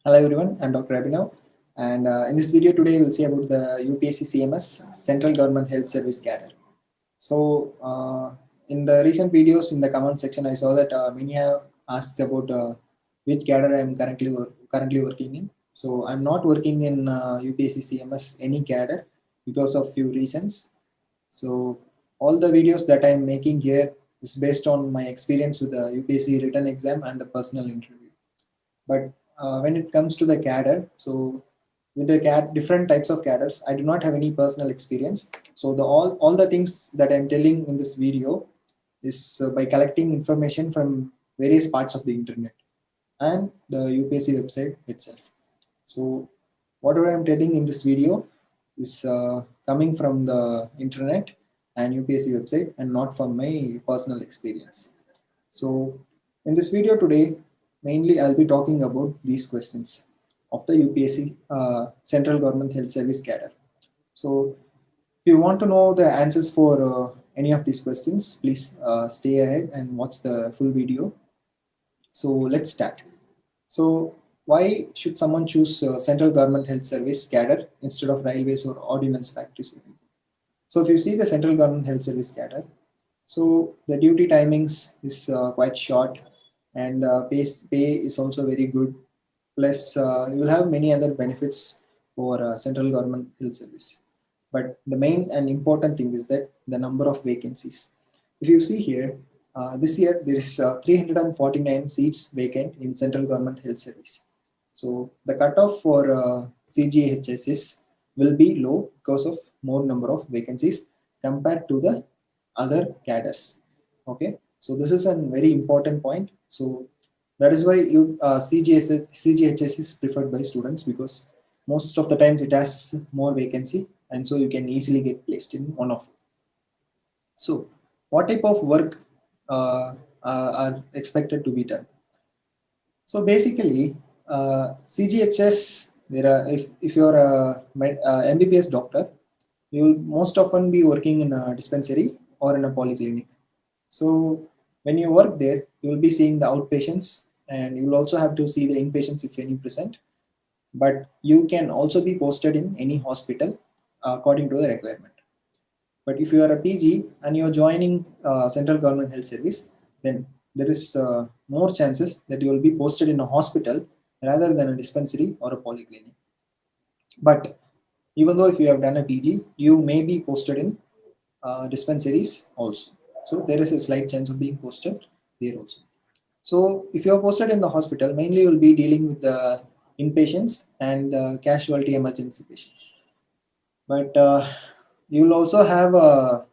Hello everyone, I'm Dr. Abhinav, and in this video today we'll see about the UPSC CMS Central Government Health Service Cadre. So in the recent videos in the comment section, I saw that many have asked about which cadre I am currently working in. So I'm not working in UPSC CMS any cadre because of few reasons. So all the videos that I'm making here is based on my experience with the UPSC written exam and the personal interview. But when it comes to the cadre, so with the different types of cadres, I do not have any personal experience. So all the things that I'm telling in this video is by collecting information from various parts of the internet and the UPSC website itself. So whatever I'm telling in this video is coming from the internet and UPSC website and not from my personal experience. So in this video today, mainly I'll be talking about these questions of the UPSC Central Government Health Service cadre. So if you want to know the answers for any of these questions, please stay ahead and watch the full video. So let's start. So why should someone choose Central Government Health Service cadre instead of railways or ordnance factories? So if you see the Central Government Health Service cadre, so the duty timings is quite short, and pay is also very good. Plus, you will have many other benefits for Central Government Health Service. But the main and important thing is that the number of vacancies. If you see here, this year there is 349 seats vacant in Central Government Health Service. So the cutoff for CGHS will be low because of more number of vacancies compared to the other cadres. Okay, so this is a very important point. So that is why CGHS is preferred by students, because most of the times it has more vacancy, and so you can easily get placed in one of them. So what type of work are expected to be done? So basically, CGHS, if you're a MBBS doctor, you will most often be working in a dispensary or in a polyclinic. So when you work there, you will be seeing the outpatients, and you will also have to see the inpatients if any present. But you can also be posted in any hospital according to the requirement. But if you are a PG and you're joining Central Government Health Service, then there is more chances that you will be posted in a hospital rather than a dispensary or a polyclinic. But even though if you have done a PG, you may be posted in dispensaries also. So there is a slight chance of being posted there also. So if you are posted in the hospital, mainly you will be dealing with the inpatients and casualty emergency patients. But you will also have a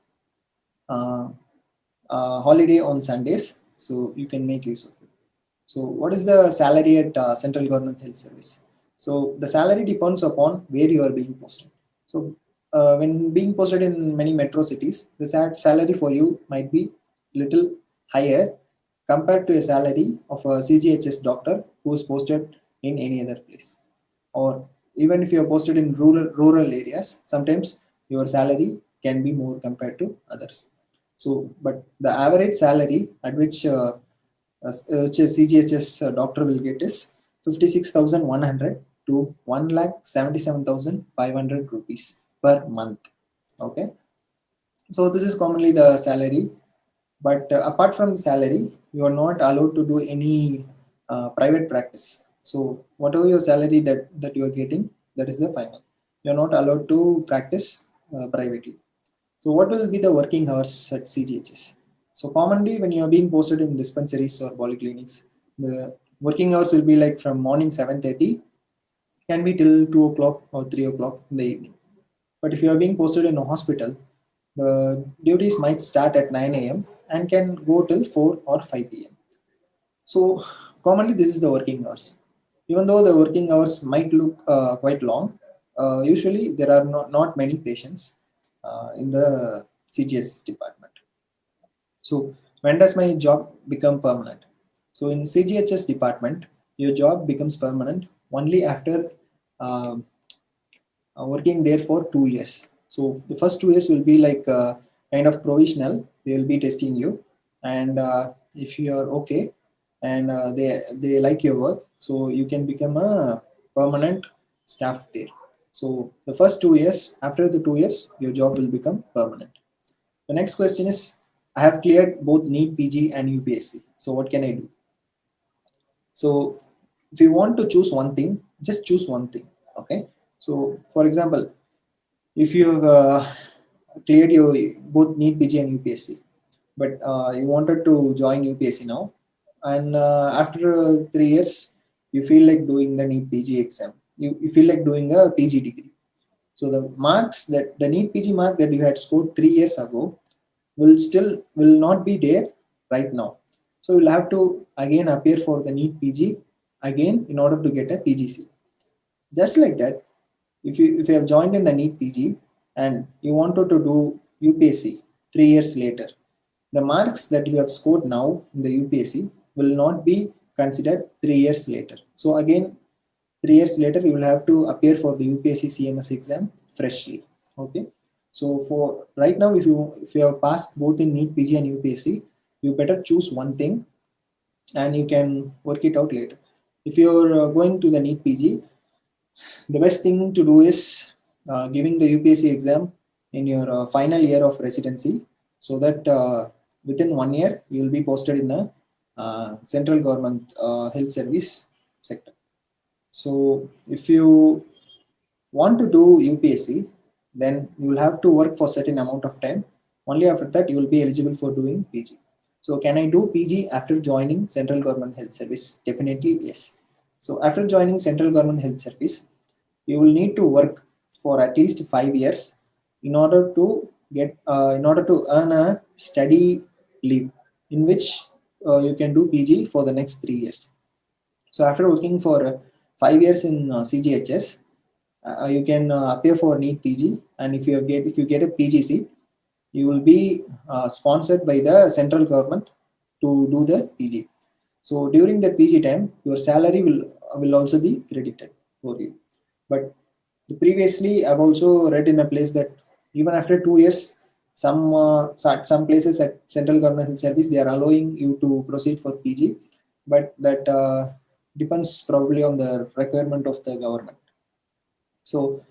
holiday on Sundays, so you can make use of it. So what is the salary at Central Government Health Service? So the salary depends upon where you are being posted. So when being posted in many metro cities, the salary for you might be little higher compared to a salary of a CGHS doctor who is posted in any other place. Or even if you are posted in rural areas, sometimes your salary can be more compared to others. So, but the average salary at which a CGHS doctor will get is 56,100 to 1,77,500 rupees per month. Okay, so this is commonly the salary. But apart from the salary, you are not allowed to do any private practice. So whatever your salary that you are getting, that is the final. You are not allowed to practice privately. So what will be the working hours at CGHS? So commonly when you are being posted in dispensaries or polyclinics, the working hours will be like from morning 7:30, can be till 2 o'clock or 3 o'clock in the evening. But if you are being posted in a hospital, the duties might start at 9 a.m. and can go till 4 or 5 p.m. So commonly this is the working hours. Even though the working hours might look quite long, usually there are not many patients in the CGHS department. So when does my job become permanent? So in CGHS department, your job becomes permanent only after working there for 2 years. So the first 2 years will be like kind of provisional. They will be testing you, and if you are okay, and they like your work, so you can become a permanent staff there. So the first 2 years, after the 2 years, your job will become permanent. The next question is, I have cleared both NEET PG and UPSC. So what can I do? So if you want to choose one thing, just choose one thing. Okay. So for example, if you have cleared your both NEET PG and UPSC, but you wanted to join UPSC now, and after 3 years, you feel like doing the NEET PG exam. You feel like doing a PG degree. So the marks that the NEET PG mark that you had scored 3 years ago will not be there right now. So you'll have to again appear for the NEET PG again in order to get a PGC. Just like that, if you have joined in the NEET PG and you wanted to do UPSC 3 years later, the marks that you have scored now in the UPSC will not be considered 3 years later. So again, 3 years later, you will have to appear for the UPSC CMS exam freshly. Okay. So for right now, if you have passed both in NEET PG and UPSC, you better choose one thing, and you can work it out later. If you're going to the NEET PG, the best thing to do is giving the UPSC exam in your final year of residency, so that within 1 year you will be posted in a central government health service sector. So if you want to do UPSC, then you will have to work for certain amount of time. Only after that you will be eligible for doing PG. So can I do PG after joining central government health service? Definitely yes. So after joining central government health service, you will need to work for at least 5 years in order to earn a study leave, in which you can do PG for the next 3 years. So after working for 5 years in CGHS, you can appear for NEET PG, and if you get a PGC, you will be sponsored by the central government to do the PG. So during the PG time, your salary will also be credited for you. But previously, I've also read in a place that even after 2 years, some places at central government health service, they are allowing you to proceed for PG, but that depends probably on the requirement of the government. So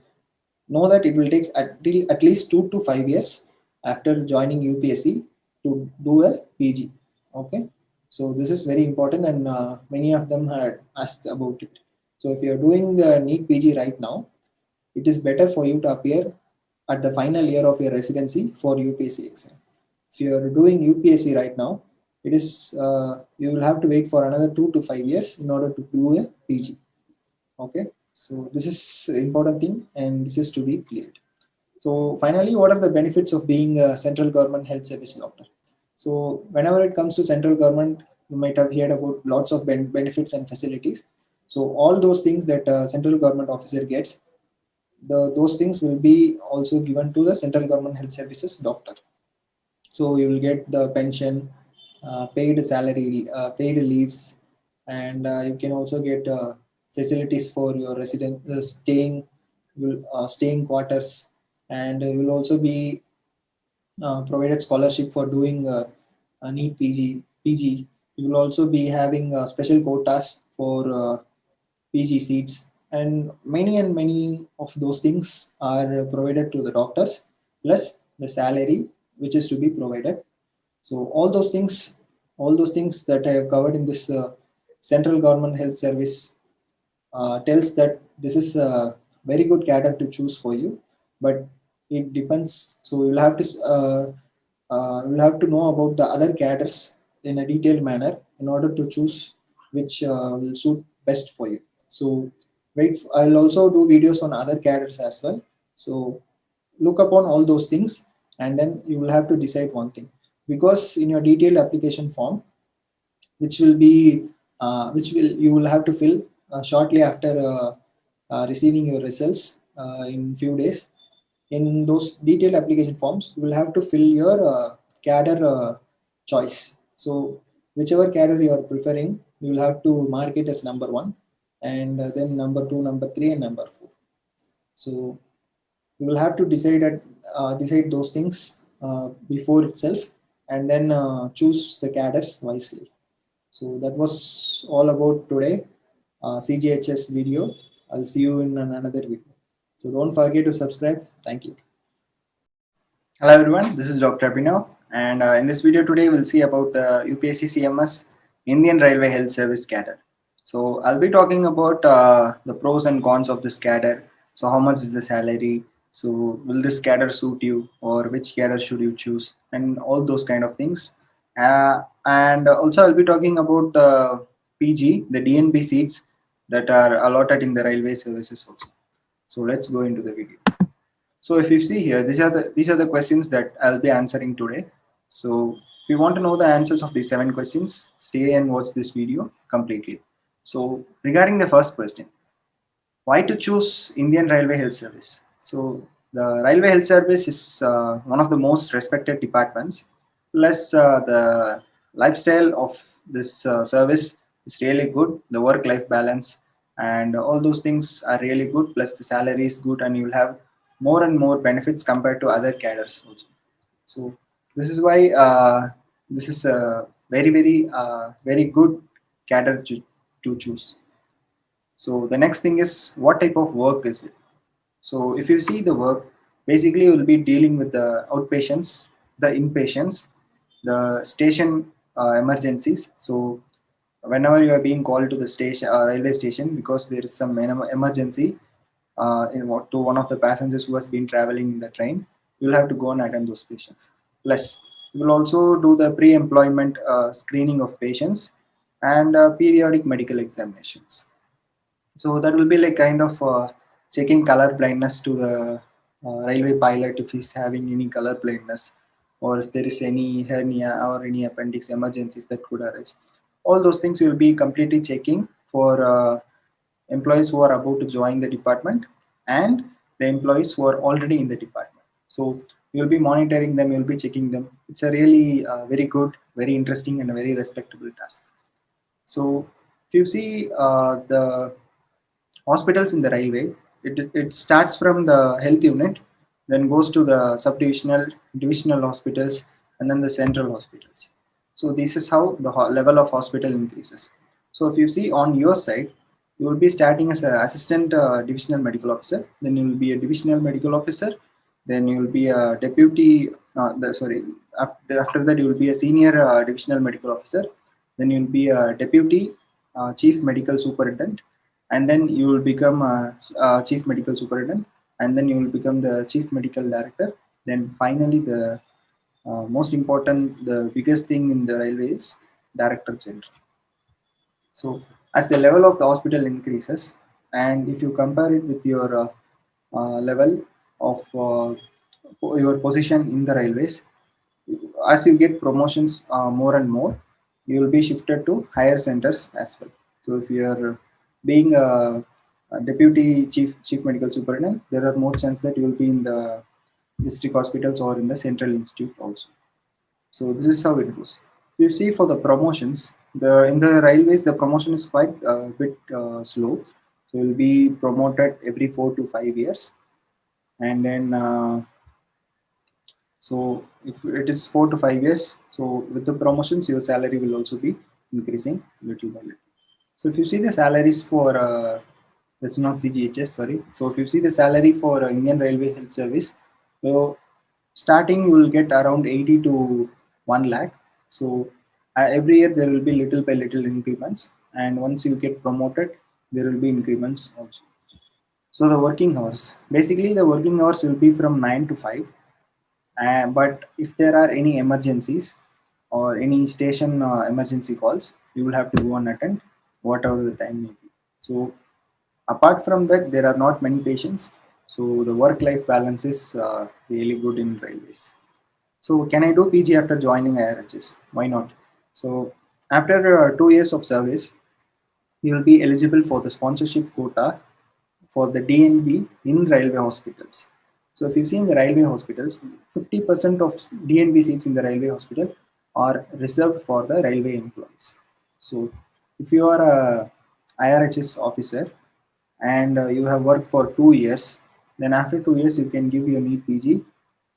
know that it will take at least 2 to 5 years after joining UPSC to do a PG. Okay, so this is very important, and many of them had asked about it. So if you are doing the NEET PG right now, it is better for you to appear at the final year of your residency for UPSC exam. If you are doing UPSC right now, it is you will have to wait for another 2 to 5 years in order to do a PG. Okay, so this is important thing, and this is to be cleared. So finally, what are the benefits of being a central government health service doctor? So whenever it comes to central government, you might have heard about lots of benefits and facilities. So all those things that a central government officer gets, those things will be also given to the central government health services doctor. So you will get the pension, paid salary, paid leaves, and you can also get facilities for your resident staying quarters, and you will also be provided scholarship for doing a NEET PG. You will also be having special quotas for PG seats, and many of those things are provided to the doctors, plus the salary which is to be provided. So all those things that I have covered in this central government health service tells that this is a very good cadre to choose for you, but it depends. So you'll have to know about the other cadres in a detailed manner in order to choose which will suit best for you. So I'll also do videos on other cadres as well. So look upon all those things, and then you will have to decide one thing, because in your detailed application form, which will be you will have to fill shortly after receiving your results in few days. In those detailed application forms, you will have to fill your cadre choice. So whichever cadre you are preferring, you will have to mark it as number 1, and then number 2, number 3, and number 4. So you will have to decide those things before itself, and then choose the cadres wisely. So that was all about today CGHS video. I'll see you in another video. So don't forget to subscribe. Thank you. Hello everyone, this is Dr. Abhinav, and in this video today we'll see about the UPSC CMS Indian Railway Health Service cadre. So I'll be talking about the pros and cons of this cadre. So how much is the salary? So will this cadre suit you, or which cadre should you choose, and all those kind of things. And also I'll be talking about the PG, the DNB seats that are allotted in the railway services also. So let's go into the video. So if you see here, these are the questions that I'll be answering today. So if you want to know the answers of these 7 questions, stay and watch this video completely. So regarding the first question, why to choose Indian Railway Health Service? So the Railway Health Service is one of the most respected departments. Plus the lifestyle of this service is really good. The work-life balance and all those things are really good. Plus the salary is good, and you will have more and more benefits compared to other cadres also. So this is why this is a very good cadre to choose. So the next thing is, what type of work is it? So if you see the work, basically you will be dealing with the outpatients, the inpatients, the station emergencies. So whenever you are being called to the station, railway station, because there is some emergency to one of the passengers who has been traveling in the train, you will have to go and attend those patients. Plus, you will also do the pre-employment screening of patients and periodic medical examinations. So that will be like kind of checking color blindness to the railway pilot if he's having any color blindness, or if there is any hernia or any appendix emergencies that could arise. All those things you will be completely checking for employees who are about to join the department and the employees who are already in the department. So you'll be monitoring them, you'll be checking them. It's a really very good, very interesting, and a very respectable task. So if you see the hospitals in the railway, it starts from the health unit, then goes to the subdivisional, divisional hospitals, and then the central hospitals. So this is how the level of hospital increases. So if you see on your side, you will be starting as an assistant divisional medical officer, then you will be a divisional medical officer, then you will be a deputy, after that you will be a senior divisional medical officer, then you will be a deputy chief medical superintendent, and then you will become a chief medical superintendent, and then you will become the chief medical director. Then finally the most important, the biggest thing in the railway is director general. So as the level of the hospital increases, and if you compare it with your level of your position in the railways, as you get promotions more and more, you will be shifted to higher centers as well. So if you are being a deputy chief medical superintendent, there are more chances that you will be in the district hospitals or in the central institute also. So this is how it goes. You see, for the promotions, the in the railways the promotion is quite a bit slow. So you'll be promoted every 4 to 5 years, and then so if it is 4 to 5 years, so with the promotions, your salary will also be increasing little by little. So if you see the salaries for that's not CGHS, sorry. So if you see the salary for Indian Railway Health Service, so starting you will get around 80 to 1 lakh. So every year there will be little by little increments, and once you get promoted, there will be increments also. So the working hours, basically the working hours will be from 9 to 5. But if there are any emergencies or any station emergency calls, you will have to go and attend whatever the time may be. So apart from that, there are not many patients. So the work-life balance is really good in railways. So can I do PG after joining IRHS? Why not? So after 2 years of service, you will be eligible for the sponsorship quota for the DNB in railway hospitals. So if you see in the railway hospitals, 50% of DNB seats in the railway hospital are reserved for the railway employees. So if you are a IRHS officer and you have worked for 2 years, then after 2 years you can give your NEETPG,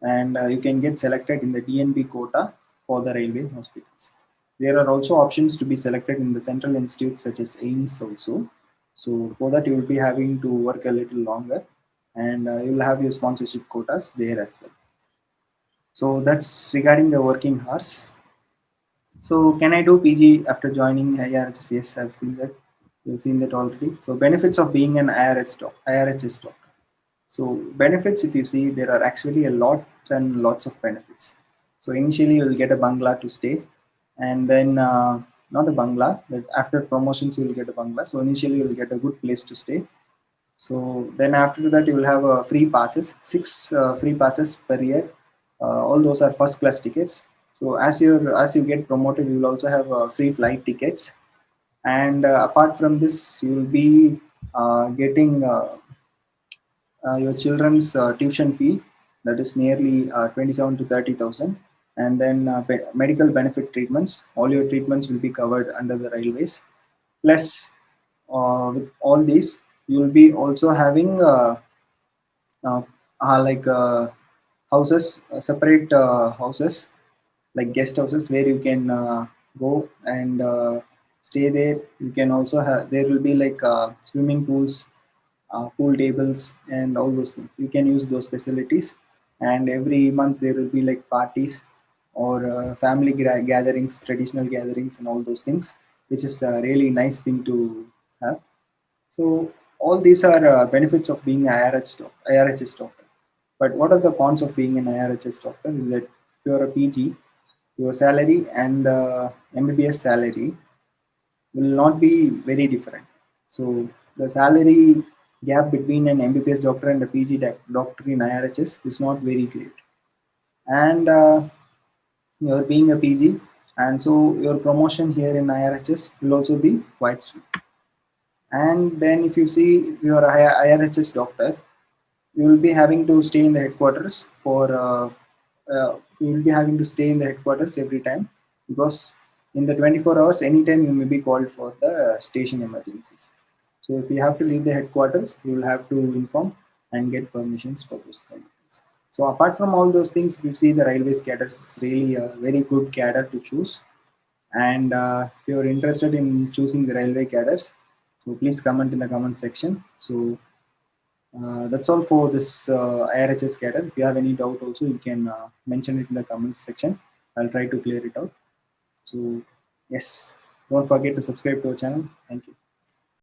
and you can get selected in the DNB quota for the railway hospitals. There are also options to be selected in the central institutes such as AIMS also. So for that you will be having to work a little longer, and you will have your sponsorship quotas there as well. So that's regarding the working hours. So can I do PG after joining IRHS? Yes, I've seen that. You've seen that already. So benefits of being an IRHS doctor. So benefits, if you see, there are actually a lot and lots of benefits. So initially you will get a bungalow to stay, and then not a bungalow, but after promotions you will get a bungalow. So initially you will get a good place to stay. So then after that you will have free passes, six free passes per year. All those are first class tickets. So as you get promoted, you will also have free flight tickets. And apart from this, you will be getting your children's tuition fee, that is nearly 27 to 30,000, and then medical benefit treatments. All your treatments will be covered under the railways. Plus, with all these, you will be also having uh, like houses, separate houses, like guest houses where you can go and stay there. You can also have, there will be like swimming pools, pool tables, and all those things. You can use those facilities, and every month there will be like parties or family gatherings, traditional gatherings, and all those things, which is a really nice thing to have. So all these are benefits of being an IRHS doctor. But what are the cons of being an IRHS doctor? Is that if you are a PG, your salary and the MBBS salary will not be very different. So the salary gap between an MBBS doctor and a PG doctor in IRHS is not very great. And you're being a PG, and so your promotion here in IRHS will also be quite sweet. And then if you see, if you're a IRHS doctor, you will be having to stay in the headquarters for you will be having to stay in the headquarters every time, because in the 24 hours anytime you may be called for the station emergencies. So if you have to leave the headquarters, you will have to inform and get permissions for those kind of things. So apart from all those things, if you see the railways cadres, it's really a very good cadre to choose. And if you're interested in choosing the railway cadres, so please comment in the comment section. So that's all for this IRHS cadre. If you have any doubt also, you can mention it in the comment section. I'll try to clear it out. So yes, don't forget to subscribe to our channel. Thank you.